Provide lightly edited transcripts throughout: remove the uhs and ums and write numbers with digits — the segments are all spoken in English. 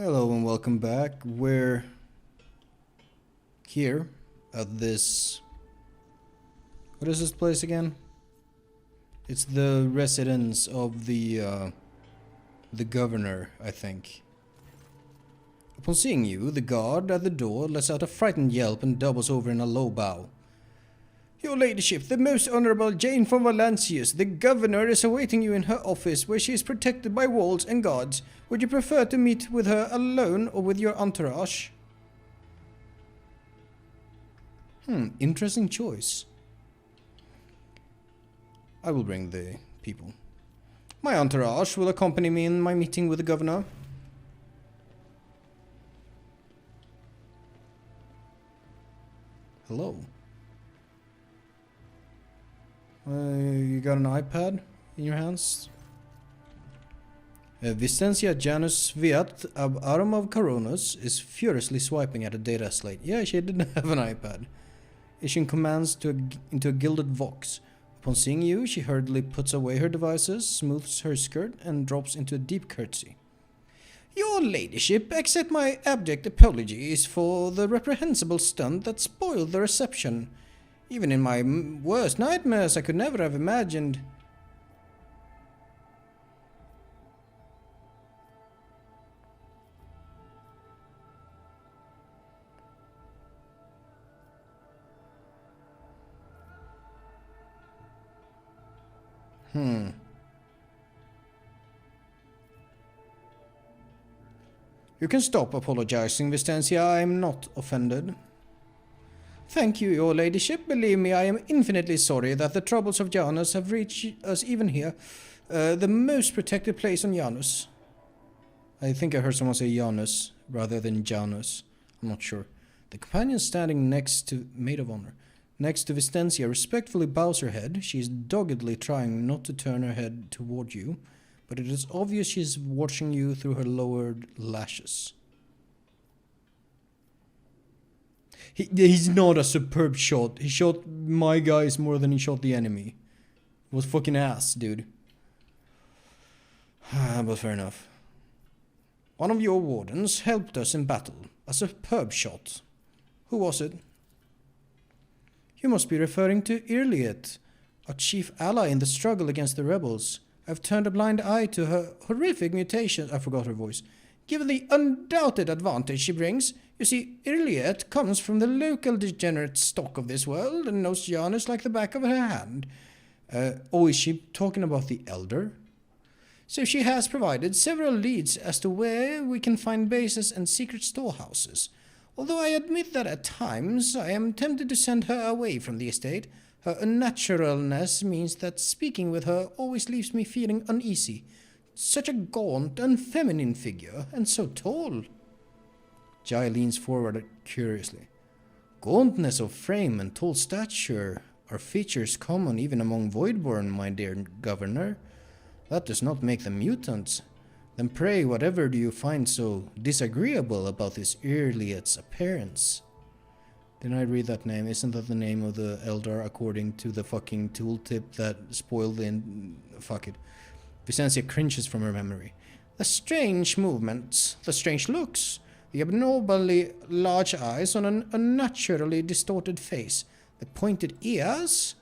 Hello and welcome back. We're here at this... What is this place again? It's the residence of the governor, I think. Upon seeing you, the guard at the door lets out a frightened yelp and doubles over in a low bow. Your ladyship, the most honorable Jane von Valancius, the governor is awaiting you in her office, where she is protected by walls and guards. Would you prefer to meet with her alone or with your entourage? Interesting choice. I will bring the people. My entourage will accompany me in my meeting with the governor. Hello. You got an iPad in your hands? Vistencia Janus Viat ab Arum Coronas is furiously swiping at a data slate. Yeah, she didn't have an iPad. Issuing commands into a gilded vox. Upon seeing you, she hurriedly puts away her devices, smooths her skirt, and drops into a deep curtsy. Your ladyship, accept my abject apologies for the reprehensible stunt that spoiled the reception. Even in my worst nightmares, I could never have imagined... You can stop apologizing, Vistencia. I am not offended. Thank you, your ladyship. Believe me, I am infinitely sorry that the troubles of Janus have reached us even here. The most protected place on Janus. I think I heard someone say Janus rather than Janus. I'm not sure. The companion standing next to Maid of Honor. Next to Vistencia respectfully bows her head. She is doggedly trying not to turn her head toward you, but it is obvious she is watching you through her lowered lashes. He's not a superb shot. He shot my guys more than he shot the enemy. It was fucking ass, dude. But fair enough. One of your wardens helped us in battle. A superb shot. Who was it? You must be referring to Irliet, our chief ally in the struggle against the rebels. I've turned a blind eye to her horrific mutations. I forgot her voice. Given the undoubted advantage she brings, you see, Irliet comes from the local degenerate stock of this world and knows Janus like the back of her hand. Is she talking about the Elder? So she has provided several leads as to where we can find bases and secret storehouses. Although I admit that at times I am tempted to send her away from the estate, her unnaturalness means that speaking with her always leaves me feeling uneasy. Such a gaunt, unfeminine figure, and so tall. Jai leans forward curiously. Gauntness of frame and tall stature are features common even among Voidborn, my dear governor. That does not make them mutants. Then pray, whatever do you find so disagreeable about this Irliet's appearance? Didn't I read that name? Isn't that the name of the Eldar according to the fucking tooltip that spoiled the... Fuck it. Vicencia cringes from her memory. The strange movements, the strange looks, the abnormally large eyes on an unnaturally distorted face, the pointed ears...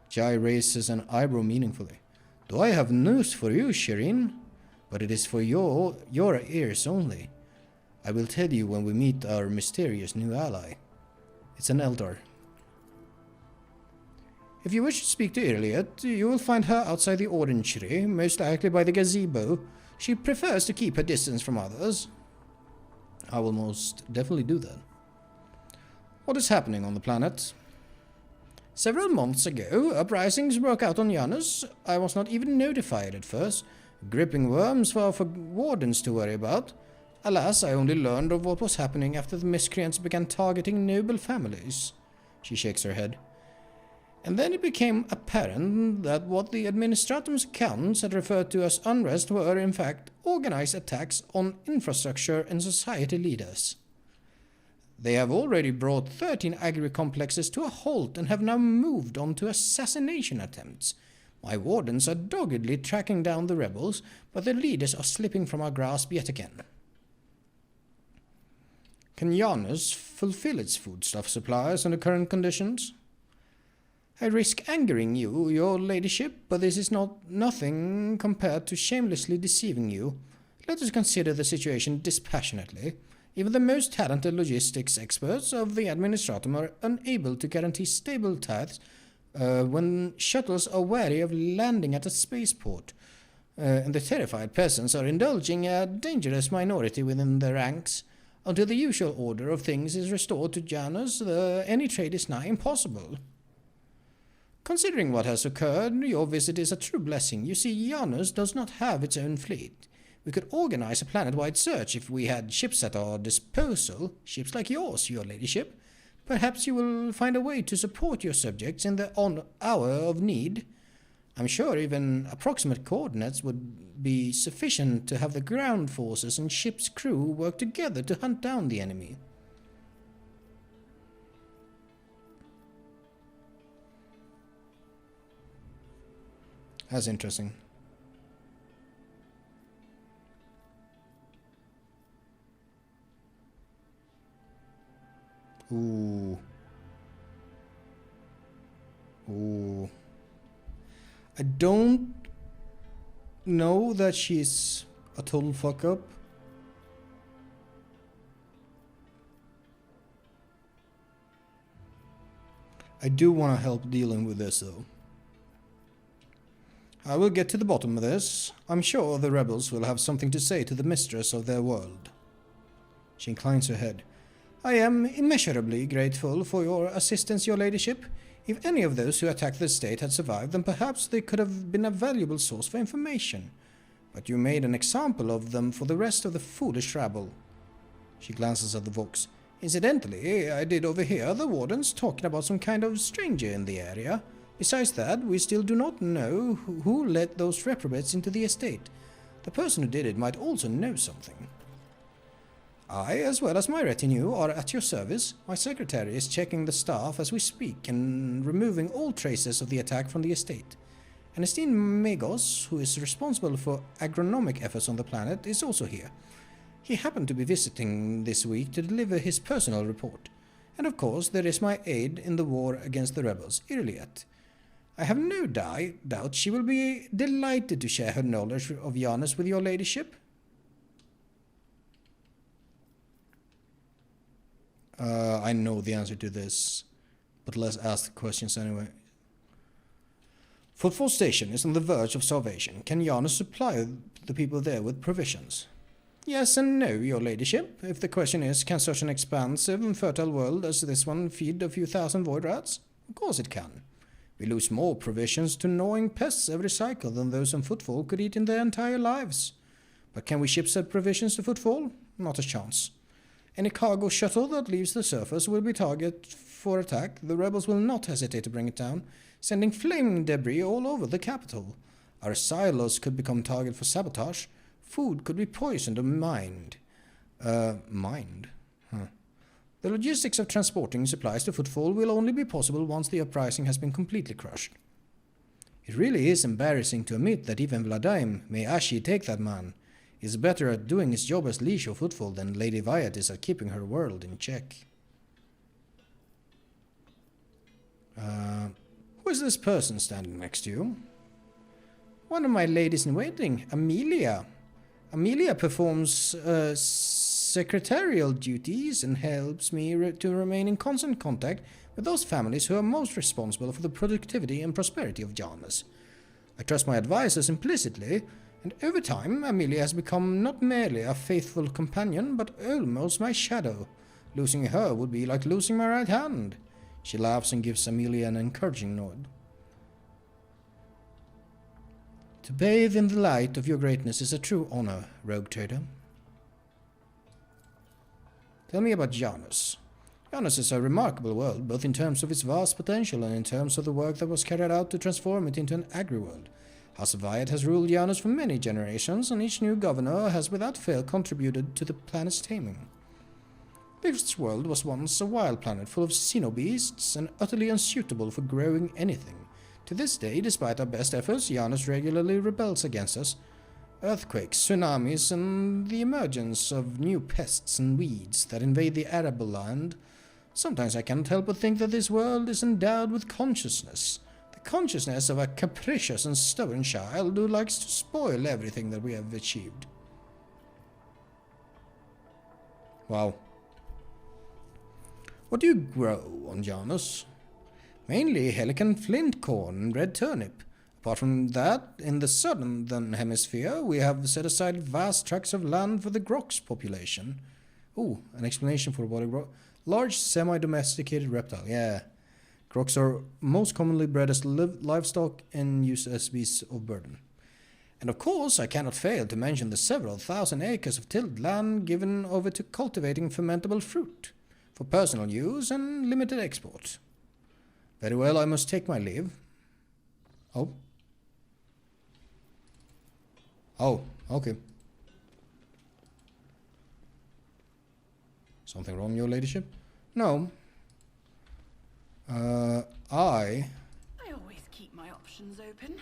Jai raises an eyebrow meaningfully. Do I have news for you, Shireen? But it is for your ears only. I will tell you when we meet our mysterious new ally. It's an Eldar. If you wish to speak to Irliet, you will find her outside the orangery, most likely by the gazebo. She prefers to keep her distance from others. I will most definitely do that. What is happening on the planet? Several months ago, uprisings broke out on Janus. I was not even notified at first. Gripping worms were for wardens to worry about. Alas, I only learned of what was happening after the miscreants began targeting noble families. She shakes her head. And then it became apparent that what the Administratum's accounts had referred to as unrest were, in fact, organized attacks on infrastructure and society leaders. They have already brought 13 agri-complexes to a halt and have now moved on to assassination attempts. My wardens are doggedly tracking down the rebels, but their leaders are slipping from our grasp yet again. Can Janus fulfill its foodstuff supplies under current conditions? I risk angering you, your ladyship, but this is nothing compared to shamelessly deceiving you. Let us consider the situation dispassionately. Even the most talented logistics experts of the Administratum are unable to guarantee stable tithes when shuttles are wary of landing at a spaceport, and the terrified peasants are indulging a dangerous minority within their ranks. Until the usual order of things is restored to Janus, any trade is nigh impossible. Considering what has occurred, your visit is a true blessing. You see, Janus does not have its own fleet. We could organize a planet-wide search if we had ships at our disposal, ships like yours, your ladyship. Perhaps you will find a way to support your subjects in the hour of need. I'm sure even approximate coordinates would be sufficient to have the ground forces and ship's crew work together to hunt down the enemy. That's interesting. Ooh. Ooh. I don't know that she's a total fuck up. I do want to help dealing with this though. I will get to the bottom of this. I'm sure the rebels will have something to say to the mistress of their world. She inclines her head. I am immeasurably grateful for your assistance, your ladyship. If any of those who attacked the state had survived, then perhaps they could have been a valuable source for information. But you made an example of them for the rest of the foolish rabble. She glances at the Vox. Incidentally, I did overhear the wardens talking about some kind of stranger in the area. Besides that, we still do not know who let those reprobates into the estate. The person who did it might also know something. I, as well as my retinue, are at your service. My secretary is checking the staff as we speak and removing all traces of the attack from the estate. Ernestine Megos, who is responsible for agronomic efforts on the planet, is also here. He happened to be visiting this week to deliver his personal report. And of course, there is my aide in the war against the rebels, Irliet. I have no doubt she will be delighted to share her knowledge of Janus with your ladyship. I know the answer to this, but let's ask the questions anyway. Footfall Station is on the verge of starvation. Can Janus supply the people there with provisions? Yes and no, your ladyship. If the question is, can such an expansive and fertile world as this one feed a few thousand void rats? Of course it can. We lose more provisions to gnawing pests every cycle than those on Footfall could eat in their entire lives. But can we ship said provisions to Footfall? Not a chance. Any cargo shuttle that leaves the surface will be target for attack. The rebels will not hesitate to bring it down, sending flaming debris all over the capital. Our silos could become target for sabotage. Food could be poisoned or mined. Mined? Huh. The logistics of transporting supplies to Footfall will only be possible once the uprising has been completely crushed. It really is embarrassing to admit that even Vladaim, may Ashi take that man, is better at doing his job as Leash of Footfall than Lady Wyatt is at keeping her world in check. Who is this person standing next to you? One of my ladies in waiting, Amelia. Amelia performs secretarial duties and helps me to remain in constant contact with those families who are most responsible for the productivity and prosperity of Janus. I trust my advisors implicitly, and over time Amelia has become not merely a faithful companion, but almost my shadow. Losing her would be like losing my right hand. She laughs and gives Amelia an encouraging nod. To bathe in the light of your greatness is a true honor, rogue trader. Tell me about Janus. Janus is a remarkable world, both in terms of its vast potential and in terms of the work that was carried out to transform it into an agri-world. House Wyatt has ruled Janus for many generations, and each new governor has without fail contributed to the planet's taming. This world was once a wild planet full of xenobeasts and utterly unsuitable for growing anything. To this day, despite our best efforts, Janus regularly rebels against us. Earthquakes, tsunamis, and the emergence of new pests and weeds that invade the arable land. Sometimes I cannot help but think that this world is endowed with consciousness. The consciousness of a capricious and stubborn child who likes to spoil everything that we have achieved. Wow. What do you grow on Janus? Mainly Helican flint corn and red turnip. Apart from that, in the southern hemisphere, we have set aside vast tracts of land for the grox population. Ooh, an explanation for what a grox... Large, semi-domesticated reptile, yeah. Grox are most commonly bred as livestock and used as beasts of burden. And of course, I cannot fail to mention the several thousand acres of tilled land given over to cultivating fermentable fruit, for personal use and limited export. Very well, I must take my leave. Oh. Oh, okay. Something wrong, your ladyship? No. I always keep my options open.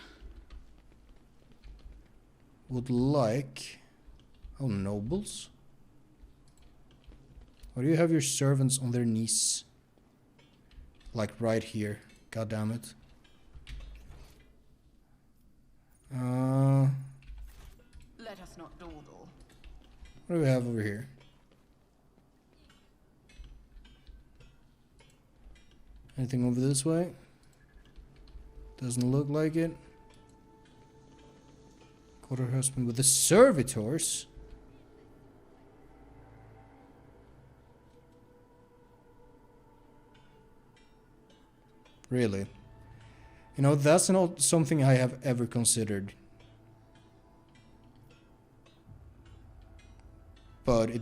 Would like... Oh, nobles? Why do you have your servants on their knees? Like right here. God damn it. Let us not dawdle. What do we have over here? Anything over this way? Doesn't look like it. Quarter husband with the servitors. Really? You know, that's not something I have ever considered. But it...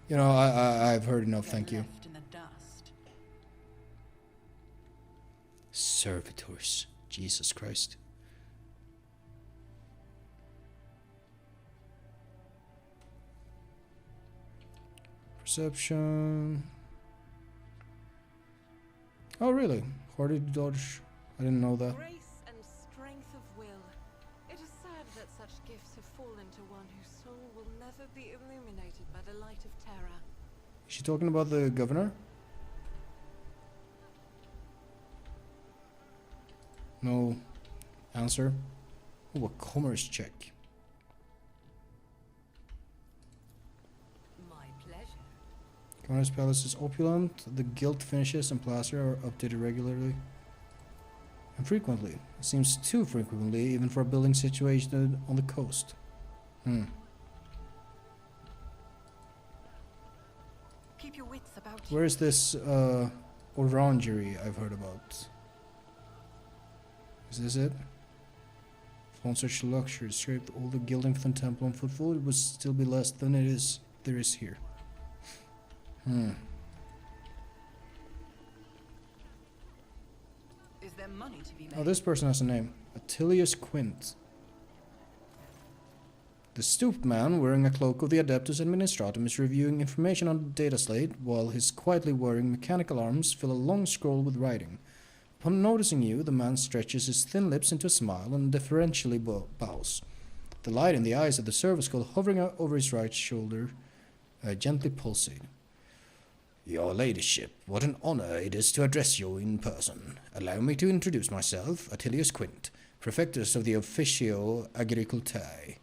You know, I've heard enough, thank you. In the dust. Servitors. Jesus Christ. Perception. Oh, really? Hardy to dodge. I didn't know that. Grace and strength of will. It is sad that such gifts have fallen to one whose soul will never be illuminated by the light of terror. Is she talking about the governor? No answer. Oh, a commerce check. My pleasure. Commerce palace is opulent. The gilt finishes and plaster are updated regularly and frequently. It seems too frequently, even for a building situated on the coast. Keep your wits about you. Where is this orangery I've heard about? Is this it? Flaunt such luxury, scraped all the gilding from the temple on footfall, it would still be less than there is here. Is there money to be made? Oh, this person has a name. Attilius Quint. The stooped man, wearing a cloak of the Adeptus Administratum, is reviewing information on the data slate, while his quietly whirring mechanical arms fill a long scroll with writing. Upon noticing you, the man stretches his thin lips into a smile and deferentially bows. The light in the eyes of the service girl hovering over his right shoulder gently pulsate. Your ladyship, what an honor it is to address you in person. Allow me to introduce myself, Attilius Quint, Prefectus of the Officio Agricultae.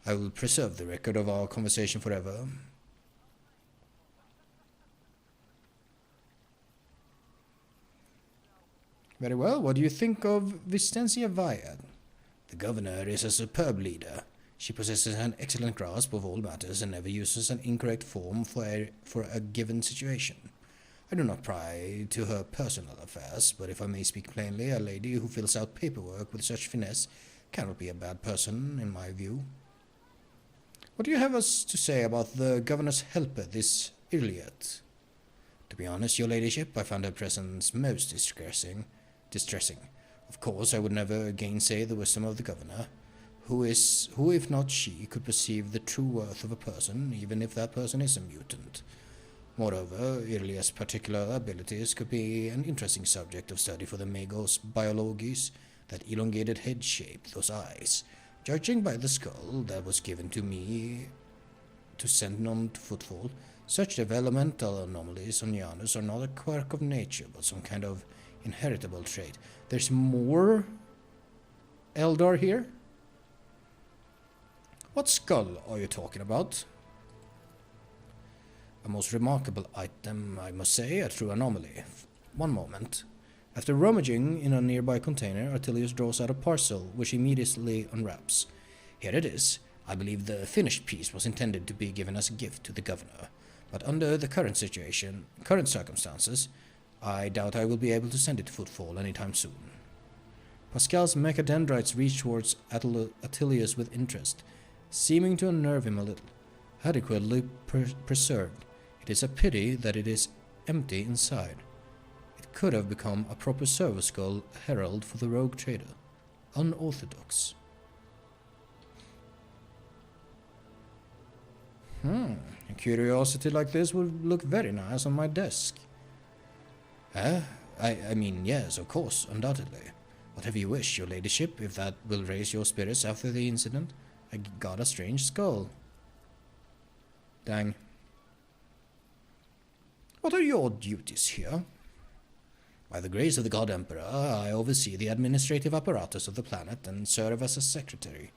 I will preserve the record of our conversation forever. Very well, what do you think of Vistencia Viad? The governor is a superb leader. She possesses an excellent grasp of all matters and never uses an incorrect form for a given situation. I do not pry to her personal affairs, but if I may speak plainly, a lady who fills out paperwork with such finesse cannot be a bad person, in my view. What do you have us to say about the governor's helper, this Iliad? To be honest, your ladyship, I found her presence most distressing. Of course, I would never gainsay the wisdom of the governor, who, if not she, could perceive the true worth of a person, even if that person is a mutant. Moreover, Irlia's particular abilities could be an interesting subject of study for the Magos biologies, that elongated head shape, those eyes. Judging by the skull that was given to me to send on to Footfall, such developmental anomalies on Janus are not a quirk of nature, but some kind of inheritable trait. There's more Eldar here? What skull are you talking about? A most remarkable item, I must say, a true anomaly. One moment. After rummaging in a nearby container, Artilius draws out a parcel, which he immediately unwraps. Here it is. I believe the finished piece was intended to be given as a gift to the governor, but under the current circumstances, I doubt I will be able to send it to Footfall anytime soon. Pascal's mechadendrites reach towards Attilius with interest, seeming to unnerve him a little. Adequately preserved, it is a pity that it is empty inside. It could have become a proper servo skull herald for the rogue trader. Unorthodox. A curiosity like this would look very nice on my desk. I mean, yes, of course, undoubtedly. Whatever you wish, your ladyship, if that will raise your spirits after the incident. I got a strange skull. Dang. What are your duties here? By the grace of the God Emperor, I oversee the administrative apparatus of the planet and serve as a secretary.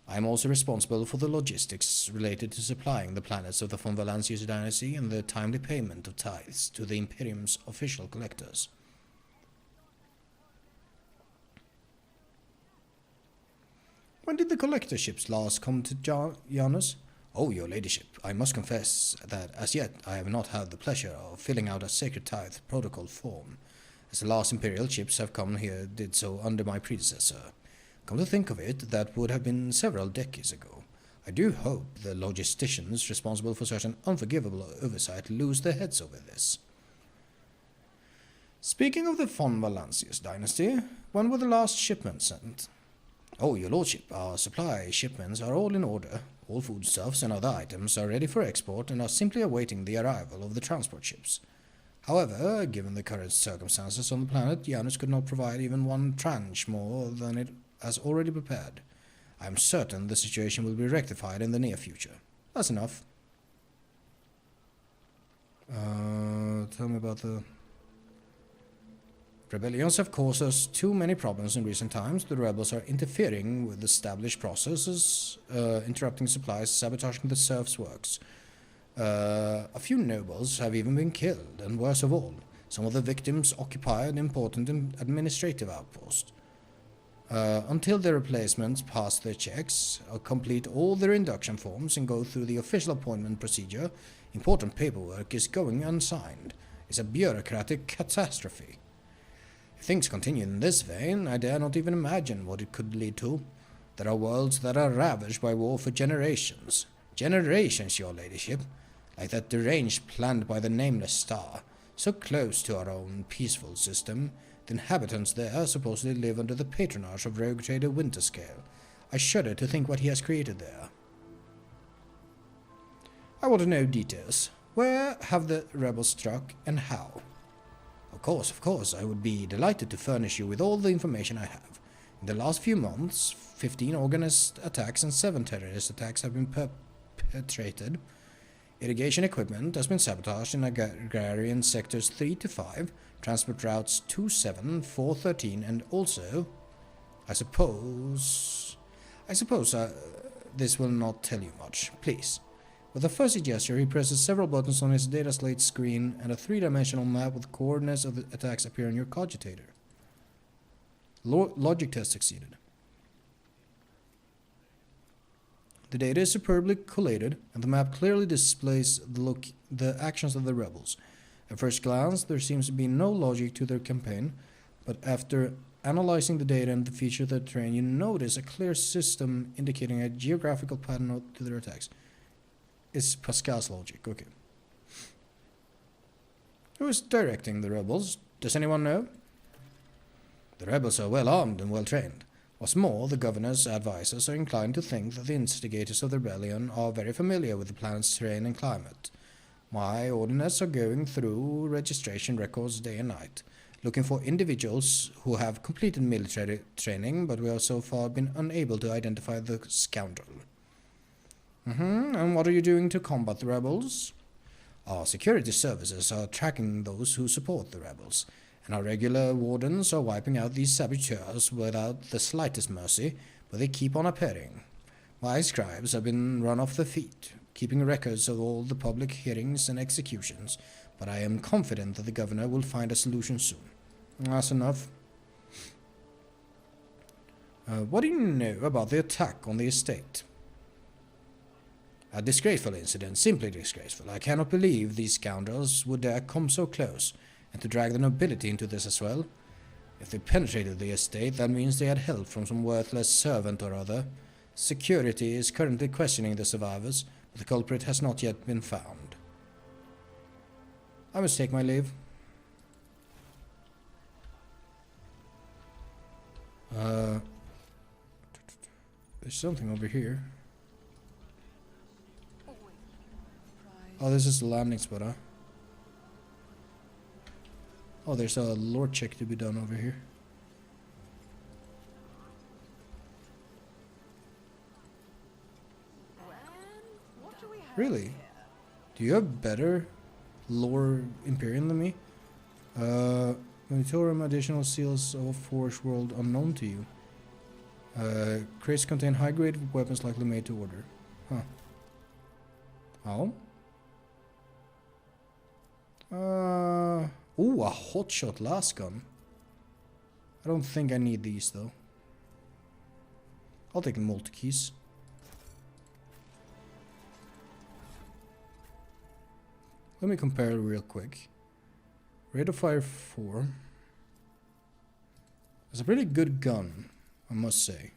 I am also responsible for the logistics related to supplying the planets of the von Valancius dynasty and the timely payment of tithes to the Imperium's official collectors. When did the collector ships last come to Janus? Oh, your ladyship, I must confess that as yet I have not had the pleasure of filling out a sacred tithe protocol form, as the last Imperial ships have come here did so under my predecessor. Come to think of it, that would have been several decades ago. I do hope the logisticians responsible for such an unforgivable oversight lose their heads over this. Speaking of the von Valancius dynasty, when were the last shipments sent? Oh, your lordship, our supply shipments are all in order. All foodstuffs and other items are ready for export and are simply awaiting the arrival of the transport ships. However, given the current circumstances on the planet, Janus could not provide even one tranche more than it has already prepared. I am certain the situation will be rectified in the near future. That's enough. Tell me about the... Rebellions have caused us too many problems in recent times. The rebels are interfering with established processes, interrupting supplies, sabotaging the serfs' works. A few nobles have even been killed, and worse of all, some of the victims occupy an important administrative outpost. Until their replacements pass their checks, complete all their induction forms, and go through the official appointment procedure, important paperwork is going unsigned. It's a bureaucratic catastrophe. If things continue in this vein, I dare not even imagine what it could lead to. There are worlds that are ravaged by war for generations. Generations, your ladyship. Like that deranged planet by the nameless star. So close to our own peaceful system, the inhabitants there supposedly live under the patronage of rogue trader Winterscale. I shudder to think what he has created there. I want to know details. Where have the rebels struck, and how? Of course, I would be delighted to furnish you with all the information I have. In the last few months, 15 organized attacks and 7 terrorist attacks have been perpetrated. Irrigation equipment has been sabotaged in agrarian sectors 3 to 5, transport routes 2, 7, 4, 13, and also, I suppose this will not tell you much. Please. With a fuzzy gesture, he presses several buttons on his data slate screen, and a 3-dimensional map with coordinates of the attacks appear on your cogitator. Logic test succeeded. The data is superbly collated, and the map clearly displays the actions of the rebels. At first glance, there seems to be no logic to their campaign, but after analyzing the data and the feature of the terrain, you notice a clear system indicating a geographical pattern to their attacks. It's Pascal's logic, okay. Who is directing the rebels? Does anyone know? The rebels are well armed and well trained. What's more, the governor's advisors are inclined to think that the instigators of the rebellion are very familiar with the planet's terrain and climate. My ordinance are going through registration records day and night, looking for individuals who have completed military training, but we have so far been unable to identify the scoundrel. And what are you doing to combat the rebels? Our security services are tracking those who support the rebels, and our regular wardens are wiping out these saboteurs without the slightest mercy, but they keep on appearing. My scribes have been run off their feet, keeping records of all the public hearings and executions, but I am confident that the governor will find a solution soon. That's enough. What do you know about the attack on the estate? A disgraceful incident, simply disgraceful. I cannot believe these scoundrels would dare come so close, and to drag the nobility into this as well. If they penetrated the estate, that means they had help from some worthless servant or other. Security is currently questioning the survivors, but the culprit has not yet been found. I must take my leave. There's something over here. Oh, this is the landing spot, huh? Oh, there's a lore check to be done over here. Really? Do you have better lore Imperium than me? Monitorum additional seals of Forge World unknown to you. Crates contain high-grade weapons likely made to order. Huh. Oh? Ooh, a hotshot last gun. I don't think I need these though. I'll take the multi-keys. Let me compare real quick. Rate of fire 4. It's a pretty good gun, I must say.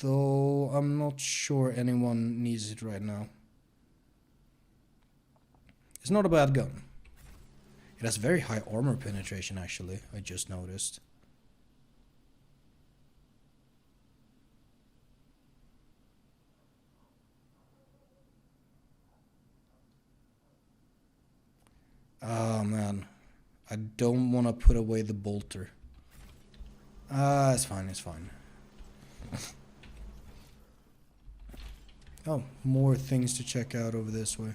Though I'm not sure anyone needs it right now. It's not a bad gun. It has very high armor penetration actually, I just noticed. Oh man, I don't want to put away the bolter. It's fine, it's fine. Oh, more things to check out over this way.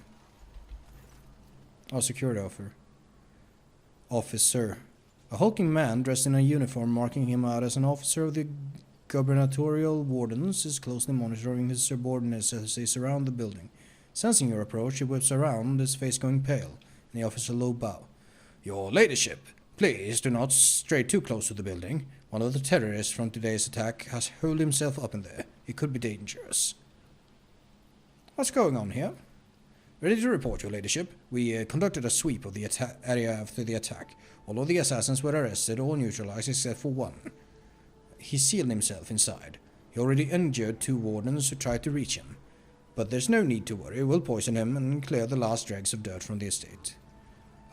Oh, security officer. A hulking man dressed in a uniform marking him out as an officer of the gubernatorial wardens is closely monitoring his subordinates as they surround the building. Sensing your approach, he whips around, his face going pale, and he offers a low bow. Your ladyship, please do not stray too close to the building. One of the terrorists from today's attack has holed himself up in there. It could be dangerous. What's going on here? Ready to report, your ladyship. We conducted a sweep of the area after the attack. All of the assassins were arrested or neutralized except for one. He sealed himself inside. He already injured 2 wardens who tried to reach him. But there's no need to worry. We'll poison him and clear the last dregs of dirt from the estate.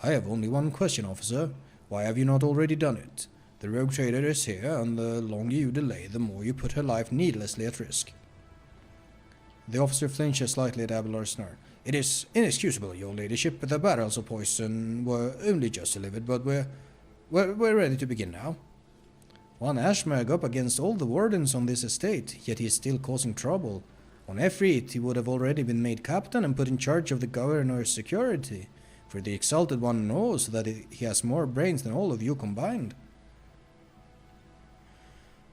I have only one question, officer. Why have you not already done it? The rogue trader is here, and the longer you delay, the more you put her life needlessly at risk. The officer flinches slightly at Abelard's snarl. It is inexcusable, your ladyship, but the barrels of poison were only just delivered, but we're ready to begin now. One Ashmerg up against all the wardens on this estate, yet he is still causing trouble. On Efreet, he would have already been made captain and put in charge of the governor's security, for the exalted one knows that he has more brains than all of you combined.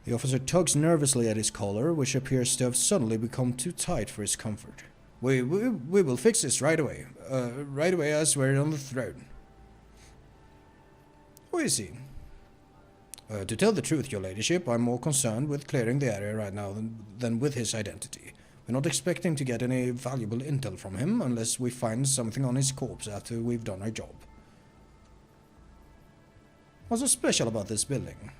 The officer tugs nervously at his collar, which appears to have suddenly become too tight for his comfort. We will fix this right away. Right away, I swear it on the throne. Who is he? To tell the truth, your ladyship, I'm more concerned with clearing the area right now than with his identity. We're not expecting to get any valuable intel from him unless we find something on his corpse after we've done our job. What's so special about this building?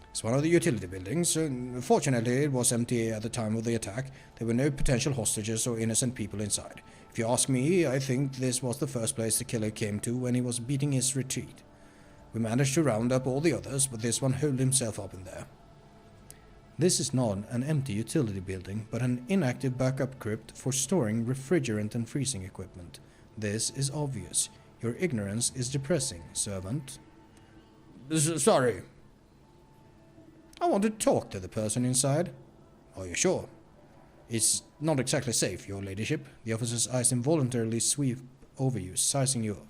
It's one of the utility buildings. Fortunately, it was empty at the time of the attack. There were no potential hostages or innocent people inside. If you ask me, I think this was the first place the killer came to when he was beating his retreat. We managed to round up all the others, but this one holed himself up in there. This is not an empty utility building, but an inactive backup crypt for storing refrigerant and freezing equipment. This is obvious. Your ignorance is depressing, servant. Sorry. I want to talk to the person inside. Are you sure? It's not exactly safe, your ladyship. The officer's eyes involuntarily sweep over you, sizing you up.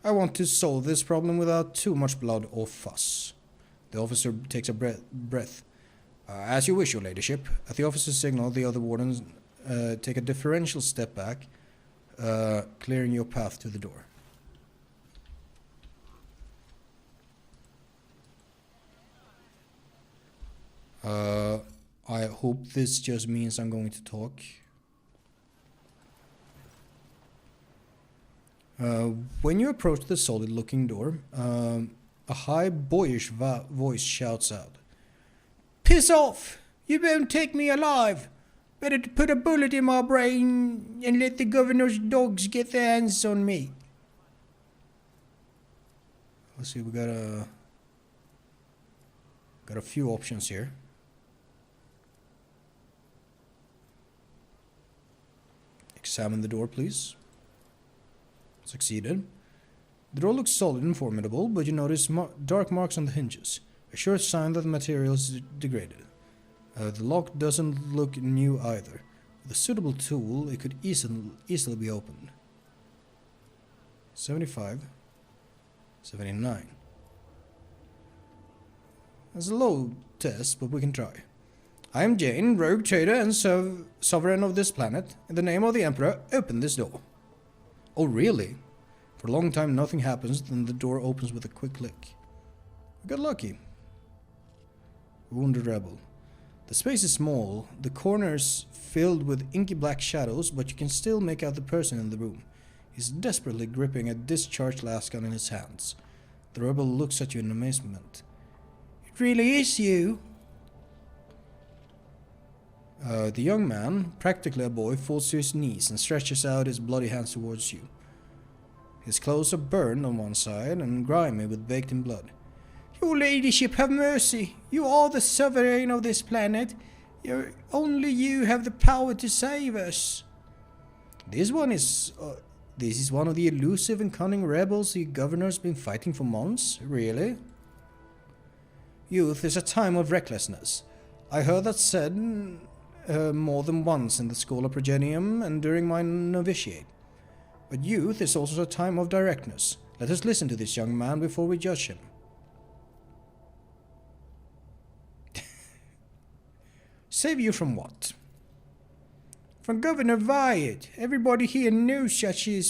I want to solve this problem without too much blood or fuss. The officer takes a breath. As you wish, your ladyship. At the officer's signal, the other wardens take a deferential step back, clearing your path to the door. I hope this just means I'm going to talk. When you approach the solid-looking door, a high, boyish voice shouts out, "Piss off! You won't take me alive! Better to put a bullet in my brain and let the governor's dogs get their hands on me." Let's see, we got a few options here. Examine the door, please. Succeeded. The door looks solid and formidable, but you notice dark marks on the hinges, a sure sign that the material is degraded. The lock doesn't look new either. With a suitable tool, it could easily be opened. 75. 79. That's a low test, but we can try. I am Jane, rogue trader and sovereign of this planet. In the name of the Emperor, open this door. Oh, really? For a long time nothing happens, then the door opens with a quick click. We got lucky. Wounded rebel. The space is small, the corners filled with inky black shadows, but you can still make out the person in the room. He's desperately gripping a discharged lasgun in his hands. The rebel looks at you in amazement. It really is you? The young man, practically a boy, falls to his knees and stretches out his bloody hands towards you. His clothes are burned on one side and grimy with baked-in blood. Your ladyship, have mercy! You are the sovereign of this planet. Only you have the power to save us. This is one of the elusive and cunning rebels the governor's been fighting for months? Really? Youth is a time of recklessness. I heard that said more than once in the School of Progenium and during my novitiate. But youth is also a time of directness. Let us listen to this young man before we judge him. Save you from what? From Governor Wyatt. Everybody here knows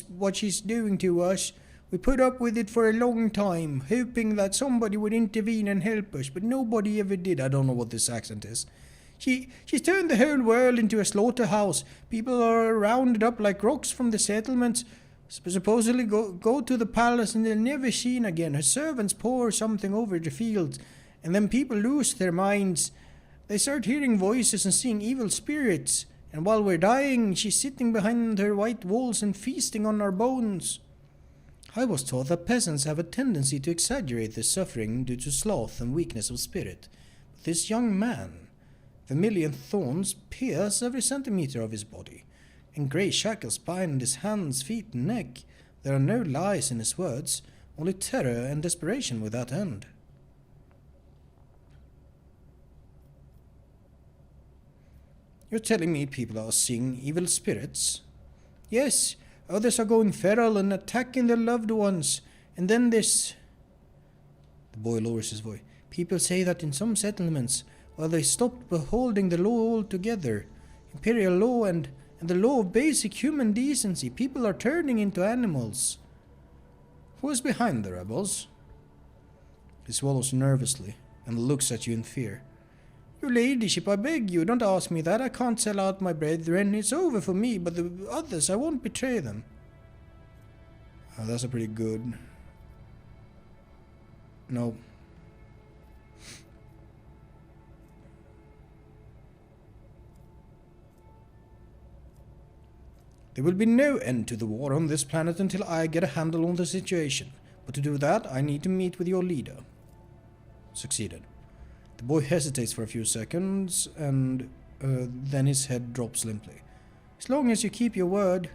what she's doing to us. We put up with it for a long time, hoping that somebody would intervene and help us, but nobody ever did. I don't know what this accent is. She's turned the whole world into a slaughterhouse. People are rounded up like rocks from the settlements, supposedly go to the palace and they're never seen again. Her servants pour something over the fields, and then people lose their minds. They start hearing voices and seeing evil spirits, and while we're dying, she's sitting behind her white walls and feasting on our bones. I was taught that peasants have a tendency to exaggerate their suffering due to sloth and weakness of spirit. But this young man, vermilion thorns pierce every centimeter of his body, and grey shackles bind his hands, feet, and neck. There are no lies in his words, only terror and desperation without end. You're telling me people are seeing evil spirits? Yes, others are going feral and attacking their loved ones. And then this... The boy lowers his voice. People say that in some settlements, while they stopped beholding the law altogether, imperial law and the law of basic human decency, people are turning into animals. Who is behind the rebels? He swallows nervously and looks at you in fear. Your ladyship, I beg you, don't ask me that. I can't sell out my brethren. It's over for me, but the others, I won't betray them. That's a pretty good... No. There will be no end to the war on this planet until I get a handle on the situation. But to do that, I need to meet with your leader. Succeeded. The boy hesitates for a few seconds, and then his head drops limply. As long as you keep your word.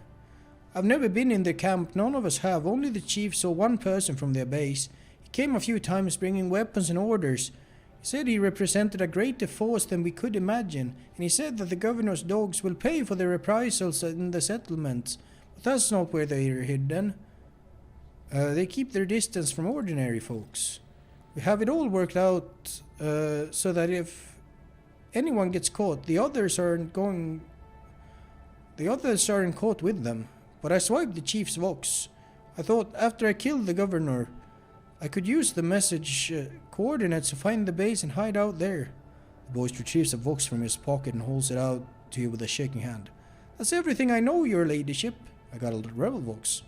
I've never been in their camp, none of us have. Only the chief saw one person from their base. He came a few times bringing weapons and orders. He said he represented a greater force than we could imagine, and he said that the governor's dogs will pay for their reprisals in the settlements. But that's not where they are hidden. They keep their distance from ordinary folks. We have it all worked out so that if anyone gets caught, the others aren't caught with them. But I swiped the chief's vox. I thought after I killed the governor, I could use the message coordinates to find the base and hide out there. The boy retrieves a vox from his pocket and holds it out to you with a shaking hand. That's everything I know, your ladyship. I got a little rebel vox.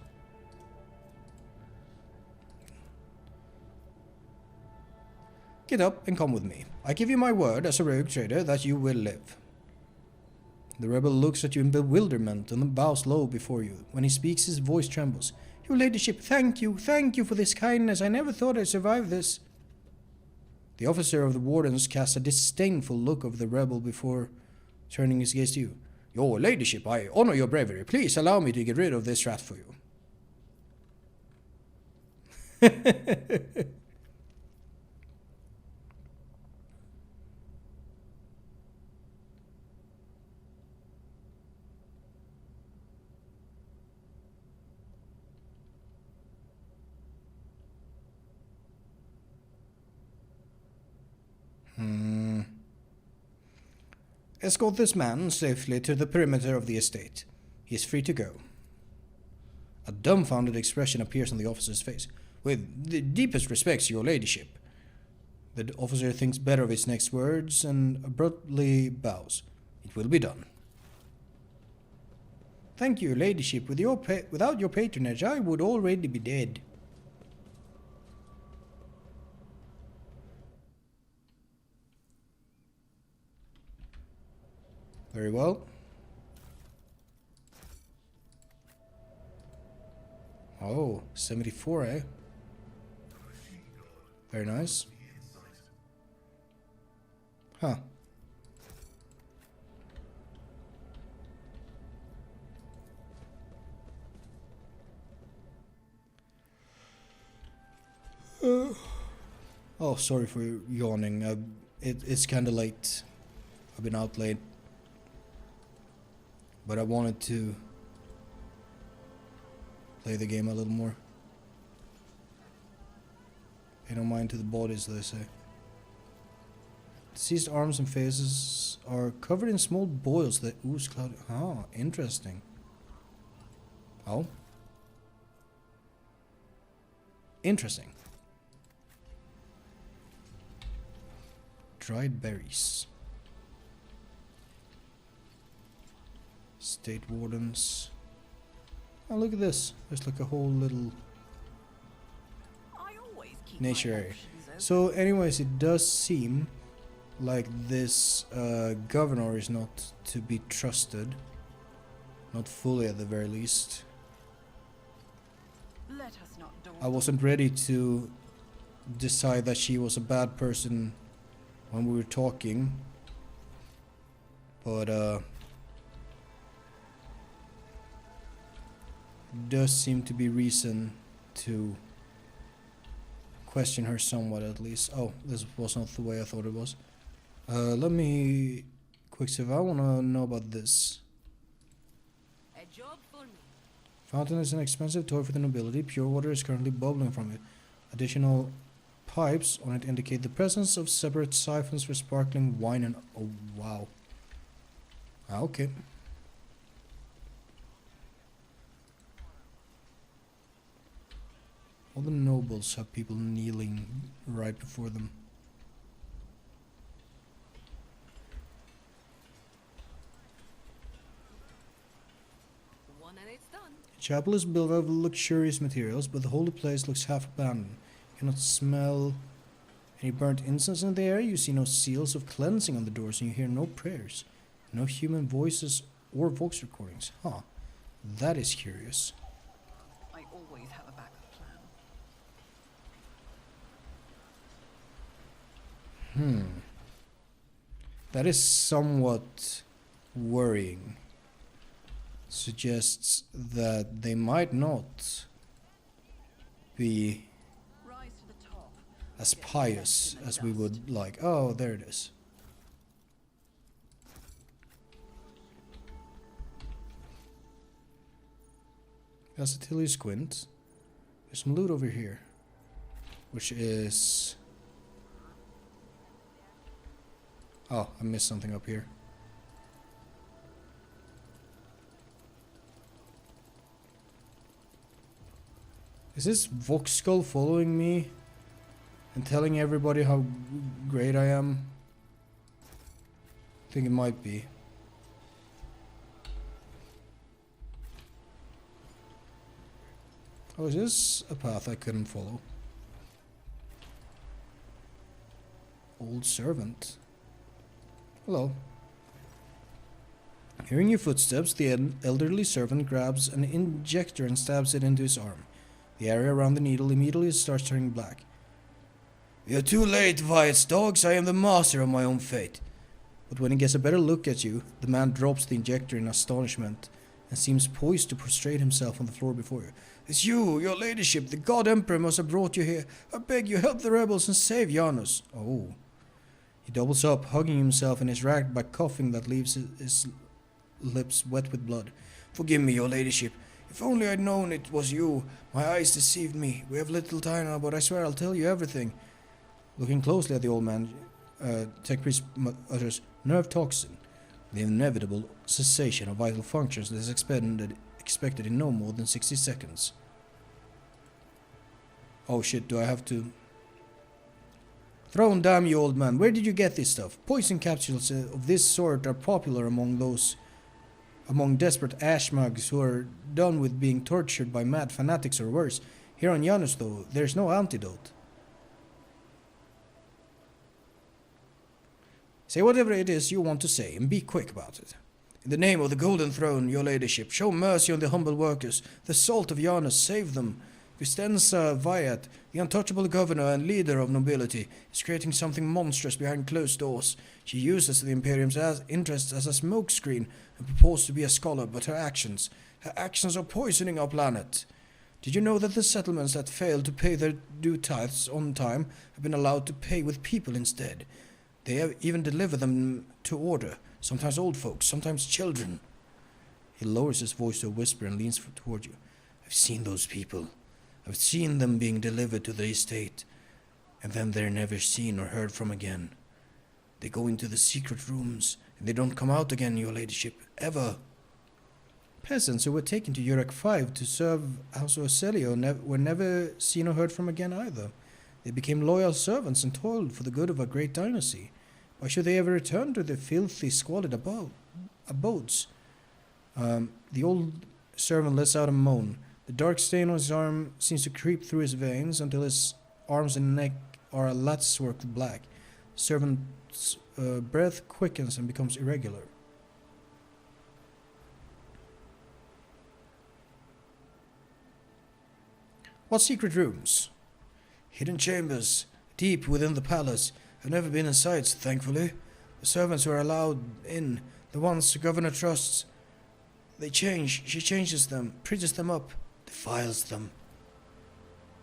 Get up and come with me. I give you my word as a rogue trader that you will live. The rebel looks at you in bewilderment and then bows low before you. When he speaks, his voice trembles. Your ladyship, thank you for this kindness. I never thought I'd survive this. The officer of the wardens casts a disdainful look over the rebel before turning his gaze to you. Your ladyship, I honor your bravery. Please allow me to get rid of this rat for you. Escort this man safely to the perimeter of the estate. He is free to go. A dumbfounded expression appears on the officer's face. With the deepest respects, your ladyship. The officer thinks better of his next words and abruptly bows. It will be done. Thank you, your ladyship. Without your patronage, I would already be dead. Very well. Oh, 74, eh? Very nice. Huh. Oh, sorry for yawning. It's kind of late. I've been out late. But I wanted to play the game a little more. Pay no mind to the bodies, they say. Deceased arms and faces are covered in small boils that ooze cloud. Ah, interesting. Oh. Interesting. Dried berries. State wardens. Oh, look at this. There's like a whole little nature area. So anyways, it does seem like this governor is not to be trusted. Not fully at the very least. Let us not I wasn't ready to decide that she was a bad person when we were talking. But does seem to be reason to question her somewhat, at least. Oh, this was not the way I thought it was. Let me quick see if I want to know about this. A job for me. Fountain is an expensive toy for the nobility. Pure water is currently bubbling from it. Additional pipes on it indicate the presence of separate siphons for sparkling wine and... Oh, wow. Ah, okay. All the nobles have people kneeling right before them. One and it's done. The chapel is built of luxurious materials, but the holy place looks half abandoned. You cannot smell any burnt incense in the air. You see no seals of cleansing on the doors, and you hear no prayers. No human voices or vox recordings. Huh. That is curious. I always have a backup plan. That is somewhat worrying. Suggests that they might not be Rise to the top. as pious as we would like. Oh, there it is. That's until you squint. There's some loot over here, which is... Oh, I missed something up here. Is this Vox Skull following me and telling everybody how great I am? I think it might be. Oh, is this a path I couldn't follow? Old servant. Hello. Hearing your footsteps, the elderly servant grabs an injector and stabs it into his arm. The area around the needle immediately starts turning black. You're too late, Viet's dogs. I am the master of my own fate. But when he gets a better look at you, the man drops the injector in astonishment and seems poised to prostrate himself on the floor before you. It's you, your ladyship. The God Emperor must have brought you here. I beg you, help the rebels and save Janus. Oh. He doubles up, hugging himself in his ragged back coughing that leaves his lips wet with blood. Forgive me, your ladyship. If only I'd known it was you. My eyes deceived me. We have little time now, but I swear I'll tell you everything. Looking closely at the old man, Tech Priest utters, nerve toxin. The inevitable cessation of vital functions that is expected in no more than 60 seconds. Oh shit, do I have to... Thrown damn you, old man. Where did you get this stuff? Poison capsules of this sort are popular among desperate ashmugs who are done with being tortured by mad fanatics or worse. Here on Janus, though, there's no antidote. Say whatever it is you want to say, and be quick about it. In the name of the Golden Throne, your ladyship, show mercy on the humble workers. The salt of Janus, save them. Vistenza Viat, the untouchable governor and leader of nobility, is creating something monstrous behind closed doors. She uses the Imperium's interests as a smokescreen and purports to be a scholar, but her actions are poisoning our planet. Did you know that the settlements that fail to pay their due tithes on time have been allowed to pay with people instead? They have even deliver them to order, sometimes old folks, sometimes children. He lowers his voice to a whisper and leans toward you. I've seen those people. I've seen them being delivered to the estate, and then they're never seen or heard from again. They go into the secret rooms, and they don't come out again, your ladyship, ever. Peasants who were taken to Uruk V to serve House Ocelio were never seen or heard from again either. They became loyal servants and toiled for the good of a great dynasty. Why should they ever return to their filthy, squalid abodes? The old servant lets out a moan. The dark stain on his arm seems to creep through his veins until his arms and neck are a latticework of black. The servant's breath quickens and becomes irregular. What secret rooms? Hidden chambers, deep within the palace. I've never been inside, thankfully. The servants who are allowed in, the ones the governor trusts, they change. She changes them, pretties them up, defiles them.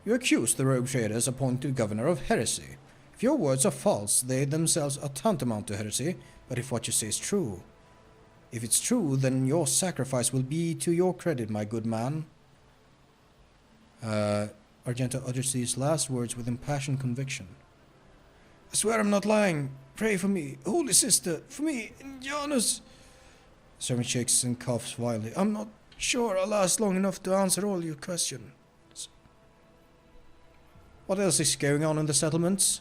You accuse the rogue traders appointed governor of heresy. If your words are false, they themselves are tantamount to heresy, but if what you say is true... If it's true, then your sacrifice will be to your credit, my good man. Argenta utters these last words with impassioned conviction. I swear I'm not lying. Pray for me, holy sister, for me, and Janus. The servant shakes and coughs wildly. I'm not sure I'll last long enough to answer all your questions. What else is going on in the settlements?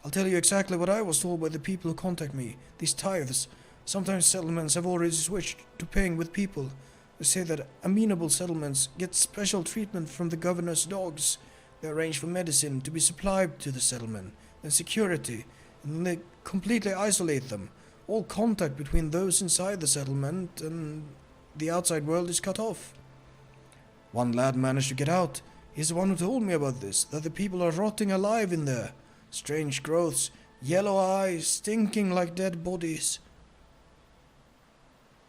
I'll tell you exactly what I was told by the people who contact me. These tithes. Sometimes settlements have already switched to paying with people. They say that amenable settlements get special treatment from the governor's dogs. They arrange for medicine to be supplied to the settlement, and security, and they completely isolate them. All contact between those inside the settlement and the outside world is cut off. One lad managed to get out. He's the one who told me about this, that the people are rotting alive in there. Strange growths, yellow eyes, stinking like dead bodies.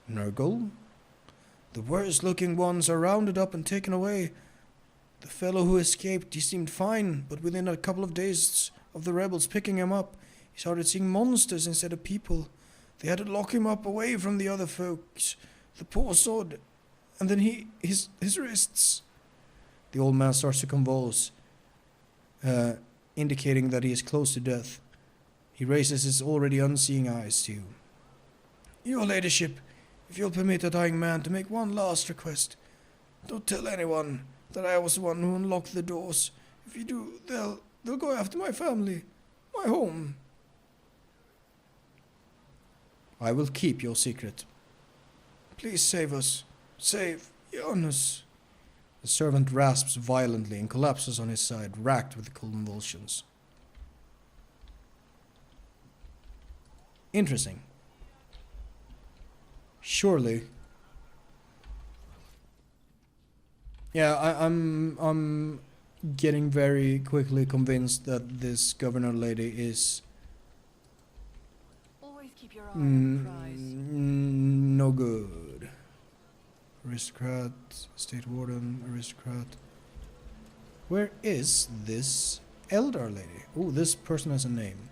Nurgle? The worst looking ones are rounded up and taken away. The fellow who escaped, he seemed fine, but within a couple of days of the rebels picking him up, he started seeing monsters instead of people. They had to lock him up away from the other folks. The poor sod. And then his wrists. The old man starts to convulse, indicating that he is close to death. He raises his already unseeing eyes to you. Your ladyship, if you'll permit a dying man to make one last request, don't tell anyone that I was the one who unlocked the doors. If you do, they'll go after my family, my home. I will keep your secret. Please save us. Save Jonas. The servant rasps violently and collapses on his side, racked with convulsions. Interesting. Surely. Yeah, I'm getting very quickly convinced that this governor lady is Always keep your eye on the prize. no good. Aristocrat, state warden, aristocrat. Where is this elder lady? Oh, this person has a name.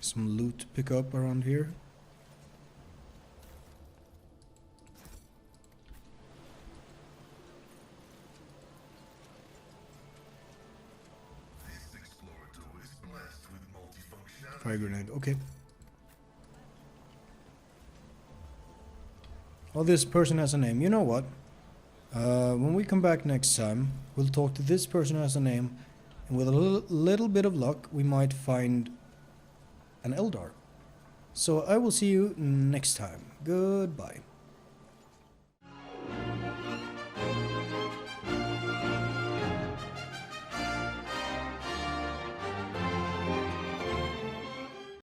Some loot to pick up around here. Fire grenade, okay. Well, this person has a name. You know what? When we come back next time, we'll talk to this person who has a name, and with a little bit of luck, we might find an Eldar. So I will see you next time. Goodbye.